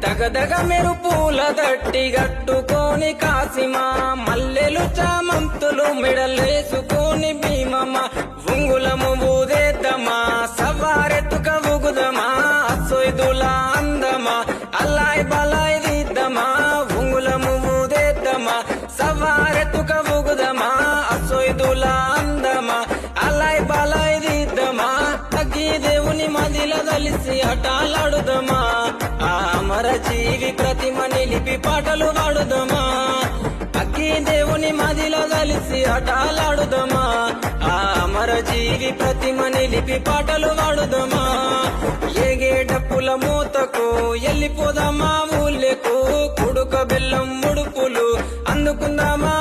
దగదగ మెరుపుల దట్టి గట్టుకొని కాసిమా మల్లెలు చామంతులు మెడలేసుకొని భీమమ్మ ఉంగులము ఊదేద్దమా సవారెత్తుక ఊగుదమా అసొయ్దుల అందమా అల్లాయ్ బలాయ్ దిద్దమా ఉంగులము ఊదేద్దమా సవారెత్తుక ఊగుదమా అసొయ్దుల అందమా అల్లాయ్ బలాయ్ దిద్దమా అగ్గి దేవుని మదిల కలిసి అటాలాడుదమా అమర జీవి ప్రతిమ నిలిపి పాటలు పాడుదమా అగ్గి దేవుని మదిలో కలిసి ఆటలాడుదమా అమర జీవి ప్రతిమ నిలిపి పాటలు పాడుదమా ఏగేటప్పుల మూతకు ఎల్లిపోదామా ఊళ్ళకు కుడుక బెల్లం ముడుపులు అందుకుందామా